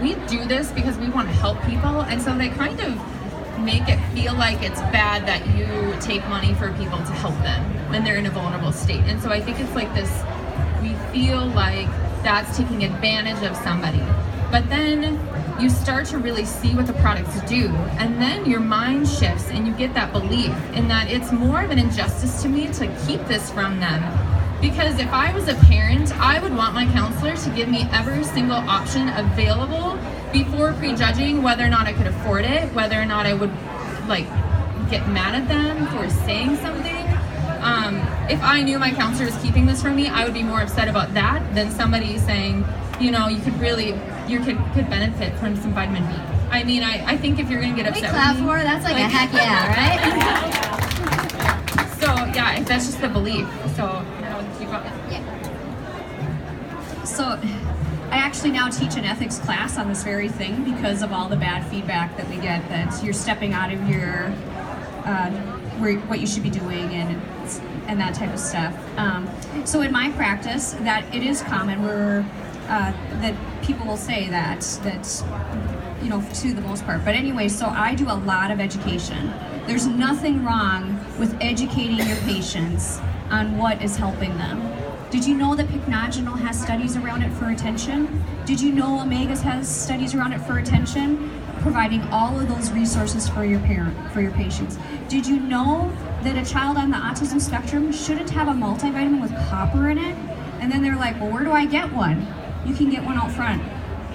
we do this because we want to help people, and so they kind of make it feel like it's bad that you take money for people to help them when they're in a vulnerable state. And so I think it's like this, we feel like that's taking advantage of somebody. But then you start to really see what the products do, and then your mind shifts and you get that belief in that it's more of an injustice to me to keep this from them. Because if I was a parent, I would want my counselor to give me every single option available before prejudging whether or not I could afford it, whether or not I would get mad at them for saying something. If I knew my counselor was keeping this from me, I would be more upset about that than somebody saying, your kid could benefit from some vitamin B. I mean, I think if you're gonna get upset clap with me, for that's like a heck yeah, right? So yeah, that's just the belief. So you got Yeah. So I actually now teach an ethics class on this very thing because of all the bad feedback that we get that you're stepping out of your what you should be doing and that type of stuff. So in my practice, that it is common where that people will say that to the most part. But anyway, so I do a lot of education. There's nothing wrong with educating your patients on what is helping them. Did you know that Pycnogenol has studies around it for attention? Did you know Omegas has studies around it for attention? Providing all of those resources for your patients. Did you know that a child on the autism spectrum shouldn't have a multivitamin with copper in it? And then they're like, well, where do I get one? You can get one out front,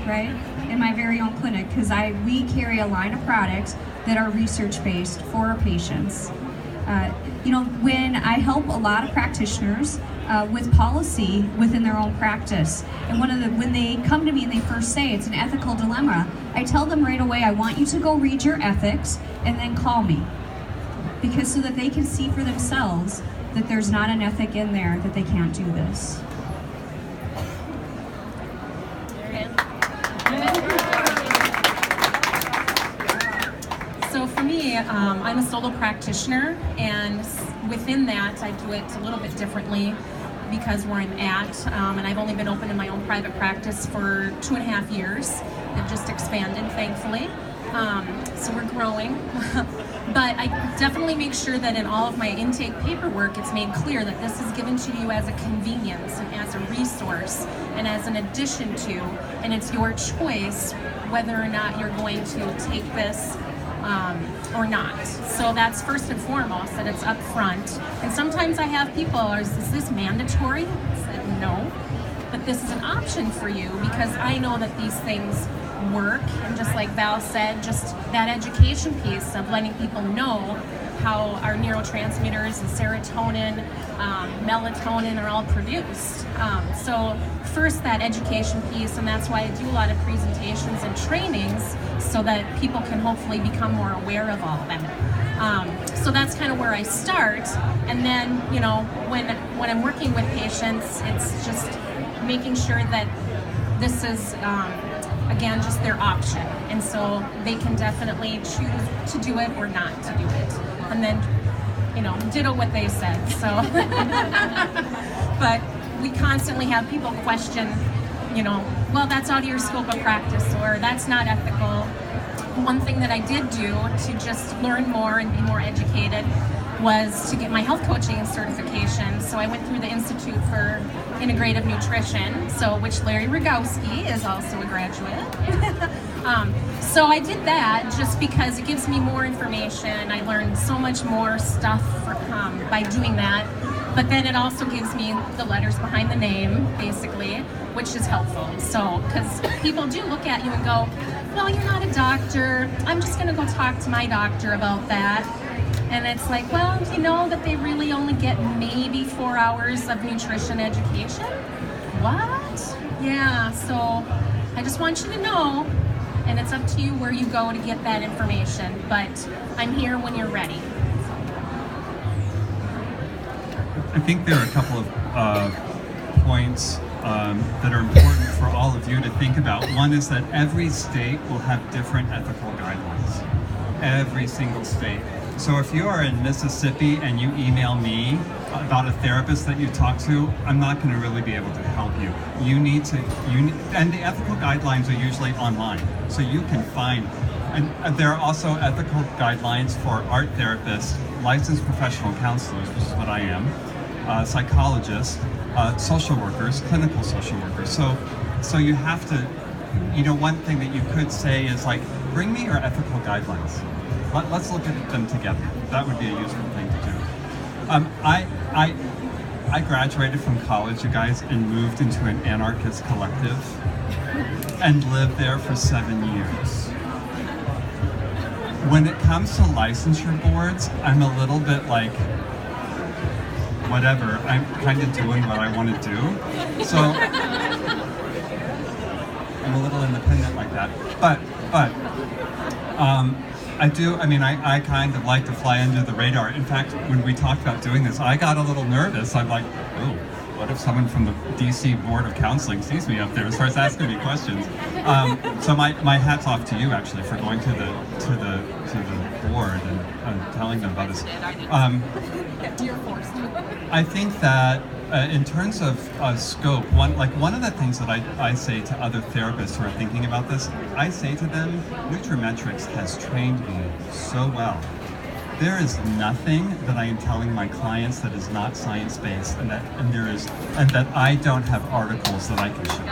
right? In my very own clinic, because we carry a line of products that are research-based for our patients. When I help a lot of practitioners with policy within their own practice, and when they come to me and they first say it's an ethical dilemma, I tell them right away, I want you to go read your ethics and then call me, because so that they can see for themselves that there's not an ethic in there that they can't do this. So for me, I'm a solo practitioner, and within that, I do it a little bit differently because where I'm at, and I've only been open in my own private practice for 2.5 years. I've just expanded, thankfully. So we're growing. But I definitely make sure that in all of my intake paperwork, it's made clear that this is given to you as a convenience and as a resource and as an addition to, and it's your choice whether or not you're going to take this or not. So that's first and foremost, that it's up front. And sometimes I have people, is this mandatory? I said, no. But this is an option for you because I know that these things work. And just like Val said, just that education piece of letting people know how our neurotransmitters and serotonin, melatonin are all produced. So first that education piece, and that's why I do a lot of presentations and trainings so that people can hopefully become more aware of all of that. So that's kind of where I start. And then, when I'm working with patients, it's just making sure that this is, again, just their option. And so they can definitely choose to do it or not to do it. And then, ditto what they said. So, but we constantly have people question, well, that's out of your scope of practice, or that's not ethical. One thing that I did do to just learn more and be more educated was to get my health coaching certification. So I went through the Institute for Integrative Nutrition, which Larry Rogowski is also a graduate. So I did that just because it gives me more information. I learned so much more stuff by doing that. But then it also gives me the letters behind the name, basically, which is helpful. So, because people do look at you and go, well, you're not a doctor. I'm just gonna go talk to my doctor about that. And it's like, well, do you know that they really only get maybe 4 hours of nutrition education? What? Yeah, so I just want you to know, and it's up to you where you go to get that information, but I'm here when you're ready. I think there are a couple of points that are important for all of you to think about. One is that every state will have different ethical guidelines. Every single state. So if you are in Mississippi and you email me about a therapist that you talk to, I'm not going to really be able to help you. And the ethical guidelines are usually online, so you can find. And there are also ethical guidelines for art therapists, licensed professional counselors, which is what I am, psychologists, social workers, clinical social workers. So you have to, one thing that you could say is like, bring me your ethical guidelines. Let's look at them together. That would be a useful thing to do. I graduated from college, you guys, and moved into an anarchist collective and lived there for 7 years. When it comes to licensure boards, I'm a little bit like, whatever, I'm kind of doing what I want to do. So I'm a little independent like that. But I kind of like to fly under the radar. In fact, when we talked about doing this, I got a little nervous. I'm like, oh, what if someone from the DC Board of Counseling sees me up there and starts asking me questions? So my hat's off to you, actually, for going to the board and telling them about this. You're forced. I think that in terms of scope, one of the things that I say to other therapists who are thinking about this, I say to them, Nutrimetrics has trained me so well. There is nothing that I am telling my clients that is not science-based, and that I don't have articles that I can show.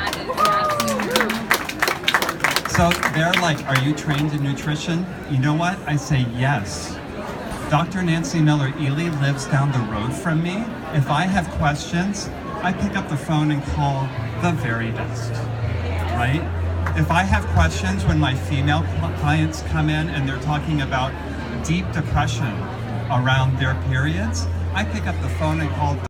So they're like, are you trained in nutrition? You know what? I say yes. Dr. Nancy Miller-Ely lives down the road from me. If I have questions, I pick up the phone and call the very best, right? If I have questions when my female clients come in and they're talking about deep depression around their periods, I pick up the phone and call